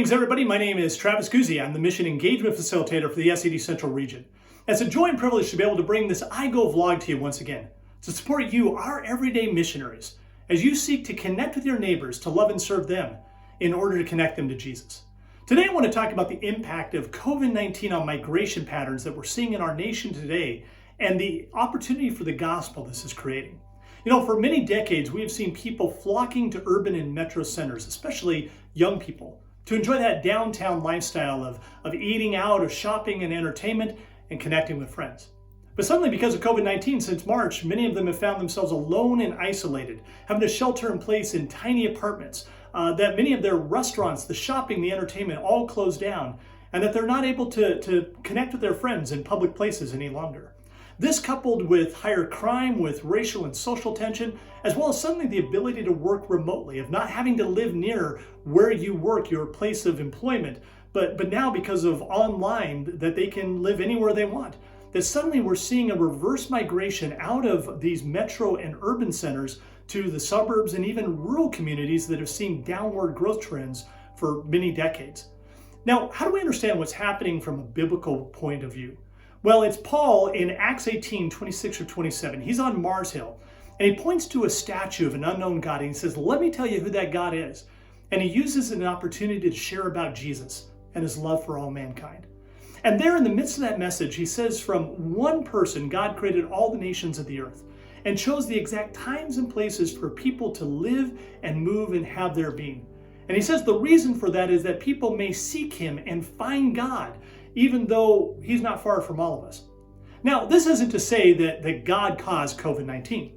Greetings, everybody. My name is Travis Guse. I'm the Mission Engagement Facilitator for the SED Central Region. It's a joy and privilege to be able to bring this iGo vlog to you once again to support you, our everyday missionaries, as you seek to connect with your neighbors, to love and serve them in order to connect them to Jesus. Today, I want to talk about the impact of COVID-19 on migration patterns that we're seeing in our nation today and the opportunity for the gospel this is creating. You know, for many decades, we have seen people flocking to urban and metro centers, especially young people, to enjoy that downtown lifestyle of eating out, of shopping and entertainment, and connecting with friends. But suddenly, because of COVID-19, since March, many of them have found themselves alone and isolated, having to shelter in place in tiny apartments, that many of their restaurants, the shopping, the entertainment, all closed down, and that they're not able to connect with their friends in public places any longer. This, coupled with higher crime, with racial and social tension, as well as suddenly the ability to work remotely, of not having to live near where you work, your place of employment, but now because of online, that they can live anywhere they want. That suddenly we're seeing a reverse migration out of these metro and urban centers to the suburbs and even rural communities that have seen downward growth trends for many decades. Now, how do we understand what's happening from a biblical point of view? Well, it's Paul in Acts 18, 26 or 27. He's on Mars Hill, and he points to a statue of an unknown God, and he says, let me tell you who that God is. And he uses an opportunity to share about Jesus and his love for all mankind. And there in the midst of that message, he says from one person, God created all the nations of the earth and chose the exact times and places for people to live and move and have their being. And he says the reason for that is that people may seek him and find God, even though he's not far from all of us. Now, this isn't to say that God caused COVID-19,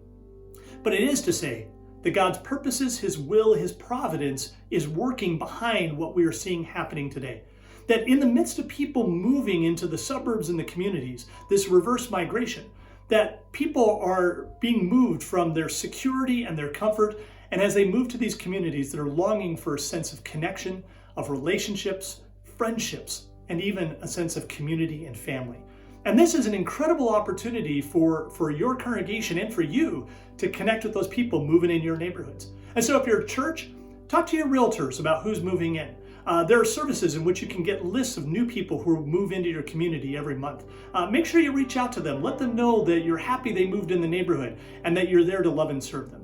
but it is to say that God's purposes, his will, his providence is working behind what we are seeing happening today. That in the midst of people moving into the suburbs and the communities, this reverse migration, that people are being moved from their security and their comfort, and as they move to these communities, they're longing for a sense of connection, of relationships, friendships, and even a sense of community and family. And this is an incredible opportunity for your congregation and for you to connect with those people moving in your neighborhoods. And so if you're a church, talk to your realtors about who's moving in. There are services in which you can get lists of new people who move into your community every month. Make sure you reach out to them. Let them know that you're happy they moved in the neighborhood and that you're there to love and serve them.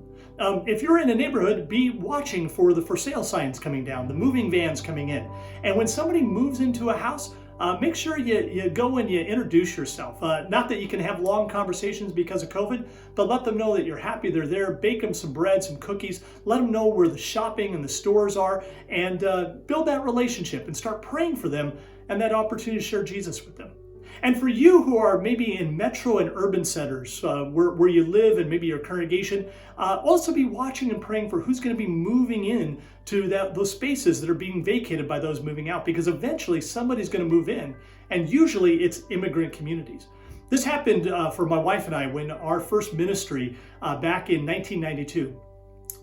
If you're in a neighborhood, be watching for the for sale signs coming down, the moving vans coming in. And when somebody moves into a house, make sure you go and you introduce yourself. Not that you can have long conversations because of COVID, but let them know that you're happy they're there. Bake them some bread, some cookies. Let them know where the shopping and the stores are, and build that relationship and start praying for them and that opportunity to share Jesus with them. And for you who are maybe in metro and urban centers where you live and maybe your congregation, also be watching and praying for who's going to be moving in to those spaces that are being vacated by those moving out, because eventually somebody's going to move in, and usually it's immigrant communities. This happened for my wife and I when our first ministry back in 1992.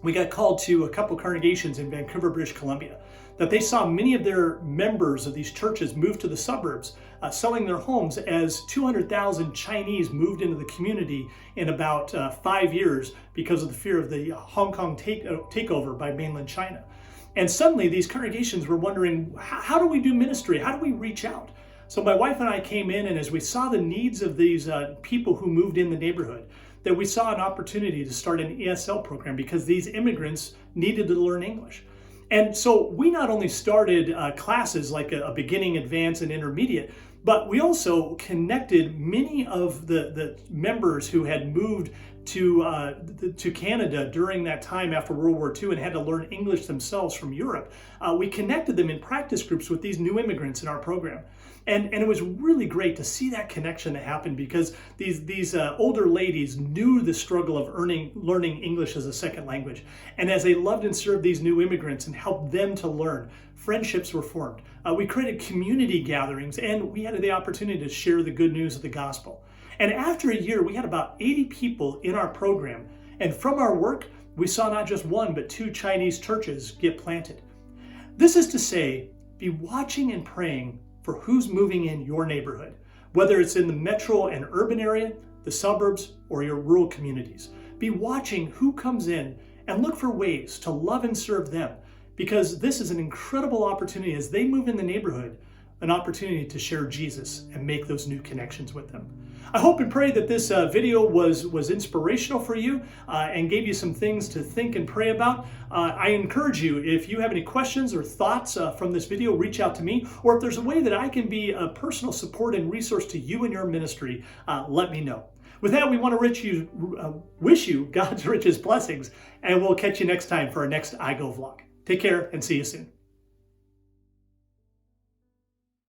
We got called to a couple congregations in Vancouver, British Columbia, that they saw many of their members of these churches move to the suburbs, selling their homes, as 200,000 Chinese moved into the community in about 5 years because of the fear of the Hong Kong takeover by mainland China. And suddenly these congregations were wondering, how do we do ministry? How do we reach out? So my wife and I came in, and as we saw the needs of these people who moved in the neighborhood, that we saw an opportunity to start an ESL program because these immigrants needed to learn English. And so we not only started classes like a beginning, advanced, and intermediate, but we also connected many of the members who had moved to Canada during that time after World War II and had to learn English themselves from Europe. We connected them in practice groups with these new immigrants in our program. And it was really great to see that connection that happened, because these older ladies knew the struggle of learning English as a second language. And as they loved and served these new immigrants and helped them to learn, friendships were formed. We created community gatherings, and we had the opportunity to share the good news of the gospel. And after a year, we had about 80 people in our program. And from our work, we saw not just one, but 2 Chinese churches get planted. This is to say, be watching and praying for who's moving in your neighborhood, whether it's in the metro and urban area, the suburbs, or your rural communities. Be watching who comes in and look for ways to love and serve them, because this is an incredible opportunity as they move in the neighborhood, an opportunity to share Jesus and make those new connections with them. I hope and pray that this video was inspirational for you and gave you some things to think and pray about. I encourage you, if you have any questions or thoughts from this video, reach out to me, or if there's a way that I can be a personal support and resource to you and your ministry, let me know. With that, we want to wish you God's richest blessings, and we'll catch you next time for our next iGo vlog. Take care and see you soon.